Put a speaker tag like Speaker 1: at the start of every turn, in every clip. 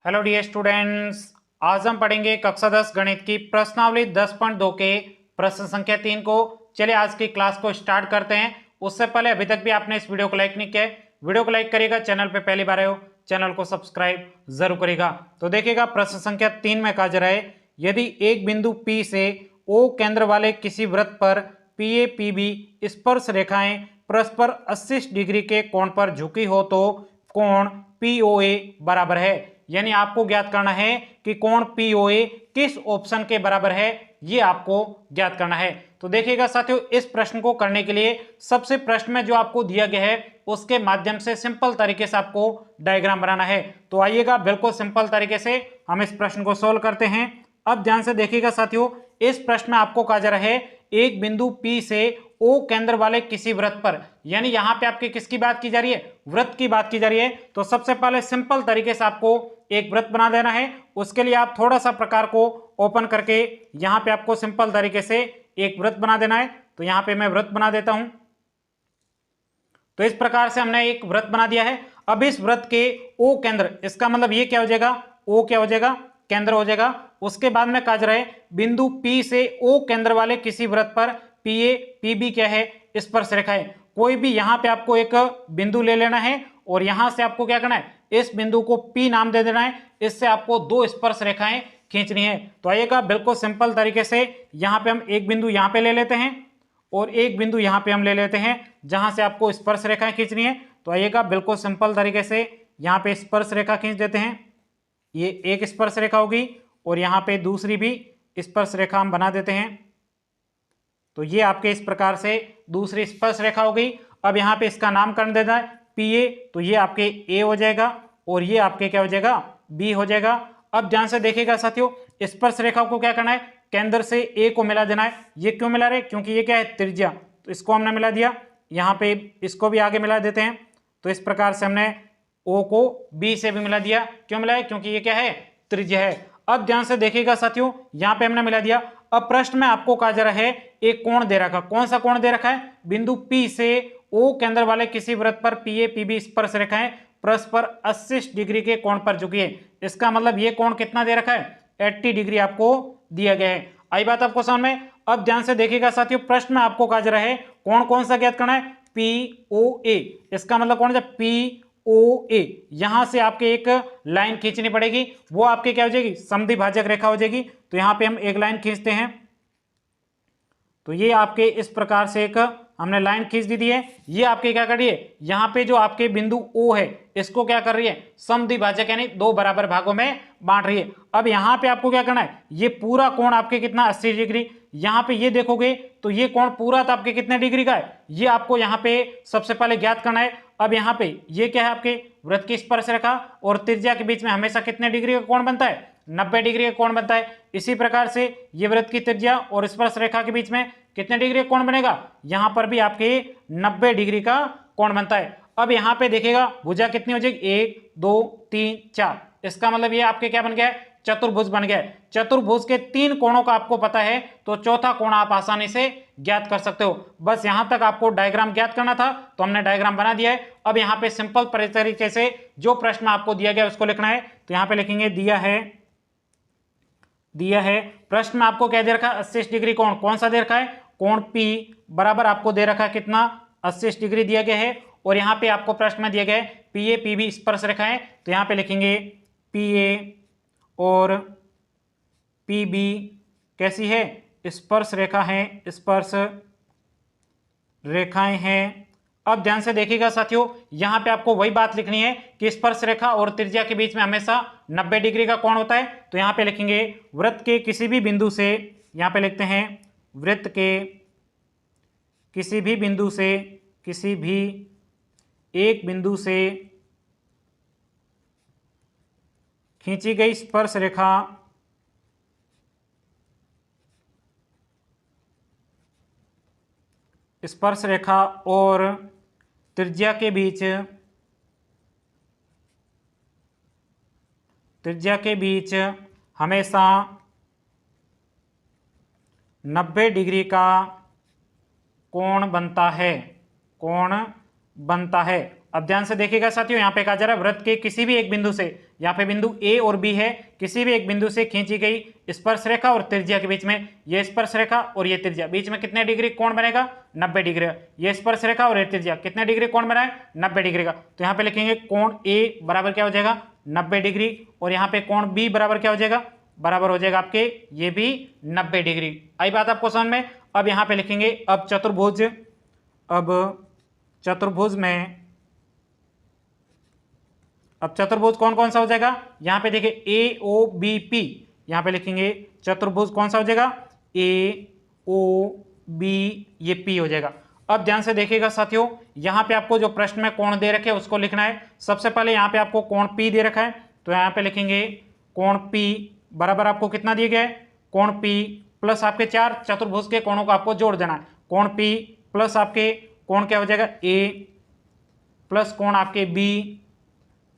Speaker 1: Hello dear students, आज हम पढ़ेंगे कक्षा 10 गणित की प्रश्नावली 10.2 के प्रश्न संख्या 3 को। चलिए आज की क्लास को स्टार्ट करते हैं। उससे पहले अभी तक भी आपने इस वीडियो को लाइक नहीं किया है, वीडियो को लाइक करिएगा। चैनल पे पहली बार आए हो चैनल को सब्सक्राइब जरूर करिएगा। तो देखिएगा प्रश्न संख्या 3 में कहा जा रहा है, यदि एक बिंदु P से O केंद्र वाले किसी वृत्त पर PA PB स्पर्श रेखाएं परस्पर 80 डिग्री के कोण पर झुकी हो तो कोण POA बराबर है। यानी आपको ज्ञात करना है कि कोण POA किस ऑप्शन के बराबर है, ये आपको ज्ञात करना है। तो देखिएगा साथियों, इस प्रश्न को करने के लिए सबसे प्रश्न में जो आपको दिया गया है उसके माध्यम से सिंपल तरीके से आपको डायग्राम बनाना है। तो आइएगा बिल्कुल सिंपल तरीके से हम इस प्रश्न को सोल्व करते हैं। अब ध्यान से देखिएगा साथियों, इस प्रश्न में आपको कहा जा रहा है एक बिंदु P से O केंद्र वाले किसी वृत्त पर, यानी यहां पे आपके किसकी बात की जा रही है, वृत्त की बात की जा रही है। तो सबसे पहले सिंपल तरीके से आपको एक वृत्त बना देना है। उसके लिए आप थोड़ा सा प्रकार को ओपन करके यहां पे आपको सिंपल तरीके से एक वृत्त बना देना है। तो यहां पे मैं वृत्त बना देता हूं। तो इस प्रकार से हमने एक वृत्त बना दिया है। अब इस वृत्त के O केंद्र, इसका मतलब ये क्या हो जाएगा, O क्या हो जाएगा, केंद्र हो जाएगा। उसके बाद में कहा जा रहा है बिंदु P से O केंद्र वाले किसी वृत्त पर PA PB क्या है, स्पर्श रेखा है। कोई भी यहां पे आपको एक बिंदु ले लेना है और यहां से आपको क्या करना है, इस बिंदु को P नाम दे देना है। इससे आपको दो स्पर्श रेखाएं खींचनी है। तो आइएगा बिल्कुल सिंपल तरीके से यहां पे हम एक बिंदु यहां पे ले लेते हैं और एक बिंदु यहां पे हम ले लेते हैं जहां से आपको स्पर्श रेखाएं खींचनी है। तो आइएगा बिल्कुल सिंपल तरीके से यहां पे स्पर्श रेखा खींच देते हैं। ये एक स्पर्श रेखा होगी और यहाँ पे दूसरी भी स्पर्श रेखा हम बना देते हैं। तो ये आपके इस प्रकार से दूसरी स्पर्श रेखा हो गई। अब यहाँ पे इसका नामकरण देना है PA, तो ये आपके A हो जाएगा और ये आपके क्या हो जाएगा, B हो जाएगा। अब ध्यान से देखिएगा साथियों, स्पर्श रेखा को क्या करना है, केंद्र से A को मिला देना है। ये क्यों मिला रहे, क्योंकि ये क्या है, त्रिज्या। तो इसको हमने मिला दिया, यहाँ पे इसको भी आगे मिला देते हैं। तो इस प्रकार से हमने O को B से भी मिला दिया। क्यों मिला है, क्योंकि ये क्या है, त्रिज्या है। अब ध्यान से देखिएगा साथियों, यहां पे हमने मिला दिया। अब प्रश्न में आपको कहा जा रहा है एक कोण दे रखा, कौन सा कोण दे रखा है, बिंदु P से O केंद्र वाले किसी वृत्त पर PA PB स्पर्श रेखाएं परस्पर 80 डिग्री के कोण पर झुकी है। इसका मतलब ये कोण कितना दे रखा है, 80 डिग्री आपको दिया गया है। आई बात आपको समझ में। अब ध्यान से देखिएगा साथियों, प्रश्न में आपको कहा जा रहा है कोण कौन सा ज्ञात करना है, POA। इसका मतलब कौन सा, POA। यहां से आपके एक लाइन खींचनी पड़ेगी, वो आपके क्या हो जाएगी, समद्विभाजक रेखा हो जाएगी। तो यहां पे हम एक लाइन खींचते हैं। तो ये आपके इस प्रकार से एक हमने लाइन खींच दी है। ये आपके क्या कर रही है, यहाँ पे जो आपके बिंदु O है इसको क्या कर रही है, समद्विभाजक यानी दो बराबर भागों में बांट रही है। अब यहाँ पे आपको क्या करना है, ये पूरा कोण आपके कितना 80 डिग्री। यहाँ पे ये देखोगे तो ये कोण पूरा तो आपके कितने डिग्री का है, ये आपको यहाँ पे सबसे पहले ज्ञात करना है। अब यहाँ पे ये क्या है, आपके वृत्त की स्पर्श रेखा और त्रिज्या के बीच में हमेशा कितने डिग्री का कोण बनता है, 90 डिग्री का कोण बनता है। इसी प्रकार से ये वृत्त की त्रिज्या और स्पर्श रेखा के बीच में कितने डिग्री का कोण बनेगा, यहां पर भी आपके 90 डिग्री का कोण बनता है। अब यहां पे देखिएगा भुजा कितनी हो जाएगी, 1 2 3 4। इसका मतलब ये आपके क्या बन गया है, चतुर्भुज बन गया है। चतुर्भुज के 3 कोणों का आपको पता है तो चौथा कोण आप आसानी से ज्ञात कर सकते हो। बस यहां तक आपको डायग्राम ज्ञात करना था तो हमने डायग्राम बना दिया है। अब यहां पे सिंपल तरीके से जो प्रश्न आपको दिया गया उसको लिखना है। तो यहां पे लिखेंगे दिया है प्रश्न में आपको क्या दे रखा है, 80 डिग्री कोण, कौन सा दे रखा है, कोण P बराबर आपको दे रखा है कितना, 80 डिग्री दिया गया है। और यहां पे आपको प्रश्न में दिया गया है PA PB स्पर्श रेखा है। तो यहां पे लिखेंगे PA और PB कैसी है, स्पर्श रेखा है, स्पर्श रेखाएं हैं। अब ध्यान से देखिएगा साथियों, यहां पे आपको वही बात लिखनी है कि स्पर्श रेखा और त्रिज्या के बीच में हमेशा 90 डिग्री का कोण होता है। तो यहां पे लिखेंगे वृत्त के किसी भी बिंदु से, यहां पे लिखते हैं वृत्त के किसी भी बिंदु से, किसी भी एक बिंदु से खींची गई स्पर्श रेखा और त्रिज्या के बीच हमेशा 90 डिग्री का कोण बनता है, अब ध्यान से देखिएगा साथियों, यहाँ पे कहा जा रहा है वृत्त के किसी भी एक बिंदु से, यहाँ पे बिंदु ए और बी है, किसी भी एक बिंदु से खींची गई स्पर्श रेखा और त्रिज्या के बीच में, ये स्पर्श रेखा और ये त्रिज्या, बीच में कितने डिग्री कोण बनेगा, 90 डिग्री का। ये स्पर्श रेखा और ये त्रिज्या कितने डिग्री कोण बना है, 90 डिग्री का। तो यहाँ पे लिखेंगे कोण ए बराबर क्या हो जाएगा, 90 डिग्री, और यहाँ पे कोण बी बराबर क्या हो जाएगा, बराबर हो जाएगा आपके ये भी 90 डिग्री। आई बात आपको समझ में। अब यहाँ पे लिखेंगे अब चतुर्भुज, अब चतुर्भुज में, अब चतुर्भुज कौन कौन सा हो जाएगा, यहाँ पे देखिए ए ओ बी पी, यहाँ पे लिखेंगे चतुर्भुज कौन सा हो जाएगा, ए ओ बी, ये पी हो जाएगा। अब ध्यान से देखिएगा साथियों, यहाँ पे आपको जो प्रश्न में कोण दे रखे हैं उसको लिखना है। सबसे पहले यहाँ पे आपको कोण पी दे रखा है, तो यहाँ पे लिखेंगे कोण पी बराबर आपको कितना दिया गया है, कोण पी प्लस आपके 4 चतुर्भुज के कोणों को आपको जोड़ देना है। कोण पी प्लस आपके कोण क्या हो जाएगा, ए प्लस कोण आपके बी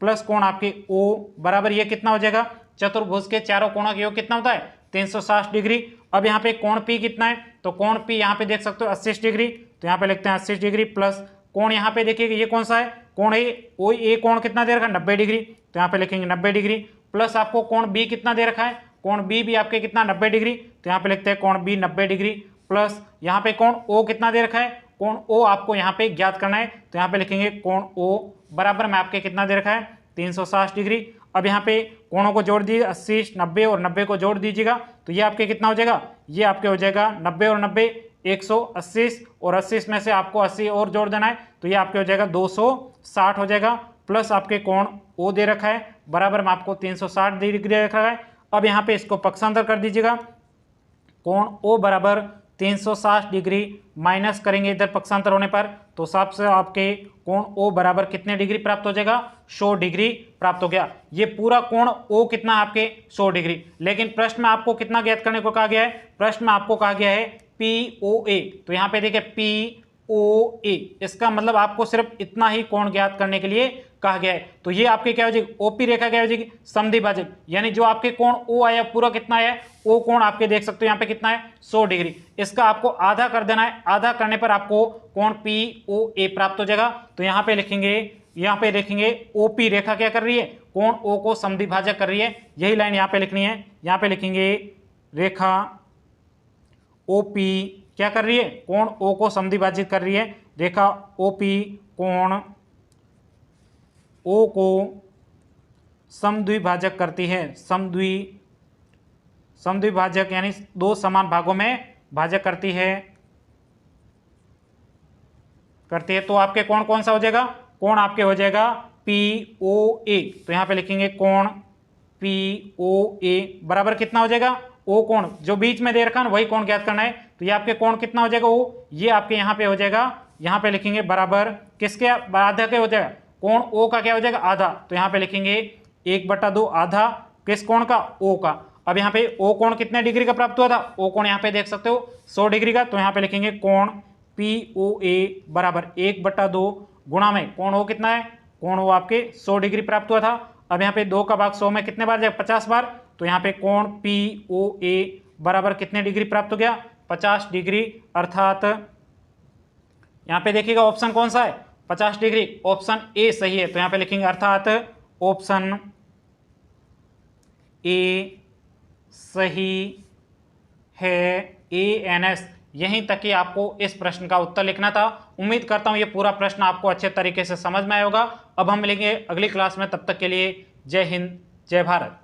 Speaker 1: प्लस कोण आपके ओ बराबर ये कितना हो जाएगा, चतुर्भुज के चारों कोणों का योग कितना होता है, 360 डिग्री। अब यहाँ पे कोण पी कितना है, तो कोण पी यहाँ पे देख सकते हो 80 डिग्री, तो यहाँ पे लिखते हैं 80 डिग्री प्लस कोण यहाँ पे देखिएगा ये कौन सा है, कोण ए, ओ ए कोण कितना दे रखा है, 90 डिग्री, तो यहाँ पे लिखेंगे 90 डिग्री प्लस आपको कोण बी कितना दे रखा है, कोण बी भी आपके कितना 90 डिग्री, तो यहाँ पे लिखते हैं कोण बी 90 डिग्री प्लस यहाँ पे कोण ओ कितना दे रखा है, कोण ओ आपको यहाँ पे ज्ञात करना है, तो यहाँ पे लिखेंगे कोण ओ बराबर में आपके कितना दे रखा है, 360 डिग्री। अब यहाँ पे कोणों को जोड़ दीजिए 80 90 और 90 को जोड़ दीजिएगा, तो ये आपके कितना हो जाएगा, ये आपके हो जाएगा 90 और 90 180 और 80 में से आपको 80 और जोड़ देना है, तो ये आपके हो जाएगा 260 हो जाएगा प्लस आपके कोण ओ दे रखा है बराबर में आपको 360 डिग्री दे रखा है। अब यहाँ पे इसको पक्षांतर कर दीजिएगा, कोण ओ बराबर 360 डिग्री माइनस करेंगे इधर पक्षांतर होने पर, तो सबसे आपके कोण ओ बराबर कितने डिग्री प्राप्त हो जाएगा, 100 डिग्री प्राप्त हो गया। ये पूरा कोण ओ कितना आपके 100 डिग्री। लेकिन प्रश्न में आपको कितना ज्ञात करने को कहा गया है, प्रश्न में आपको कहा गया है पी ओ ए, तो यहाँ पे देखिए पी ओ ए, इसका मतलब आपको सिर्फ इतना ही कोण ज्ञात करने के लिए कहा गया है। तो ये आपके क्या हो जाएगी, ओपी रेखा क्या हो जाएगी, समद्विभाजक, यानी जो आपके कोण ओ आया पूरा कितना है, ओ कोण आपके देख सकते हो यहाँ पे कितना है 100 डिग्री, इसका आपको आधा कर देना है, आधा करने पर आपको कोण पी ओ ए प्राप्त हो जाएगा। तो यहाँ पे लिखेंगे, यहाँ पे देखेंगे ओपी रेखा क्या कर रही है, कोण ओ को समद्विभाजक कर रही है, यही लाइन यहाँ पे लिखनी है। यहाँ पे लिखेंगे रेखा ओपी क्या कर रही है, कोण ओ को समद्विभाजित कर रही है, रेखा ओपी कोण ओ को समद्विभाजक करती है, समद्विभाजक यानी दो समान भागों में भाजक करती है। तो आपके कोण कौन सा हो जाएगा, कोण आपके हो जाएगा पी ओ ए, तो यहाँ पे लिखेंगे कोण पी ओ ए बराबर कितना हो जाएगा, ओ कोण जो बीच में दे रखा है वही कोण ज्ञात करना है, तो ये आपके कोण कितना हो जाएगा, ओ ये आपके यहाँ पे हो जाएगा, यहाँ पे लिखेंगे बराबर किसके आधा के हो जाएगा, कोण ओ का क्या हो जाएगा आधा, तो यहाँ पे लिखेंगे 1/2 आधा किस कोण का, ओ का। अब यहाँ पे ओ कोण कितने डिग्री का प्राप्त हुआ था, ओ कोण यहाँ पे देख सकते हो 100 डिग्री का, तो यहाँ पे लिखेंगे कोण पी ओ ए बराबर 1/2 गुणा में कोण ओ कितना है, कोण ओ आपके 100 डिग्री प्राप्त हुआ था। अब यहाँ पे 2 का भाग 100 में कितने बार जाएगा, 50 बार, तो यहाँ पे कोण पी ओ ए बराबर कितने डिग्री प्राप्त हो गया, 50 डिग्री, अर्थात यहाँ पे देखिएगा ऑप्शन कौन सा है, 50 डिग्री, ऑप्शन ए सही है। तो यहाँ पे लिखेंगे अर्थात ऑप्शन ए सही है, ANS। यहीं तक ही आपको इस प्रश्न का उत्तर लिखना था। उम्मीद करता हूं ये पूरा प्रश्न आपको अच्छे तरीके से समझ में आया होगा। अब हम मिलेंगे अगली क्लास में, तब तक के लिए जय हिंद जय भारत।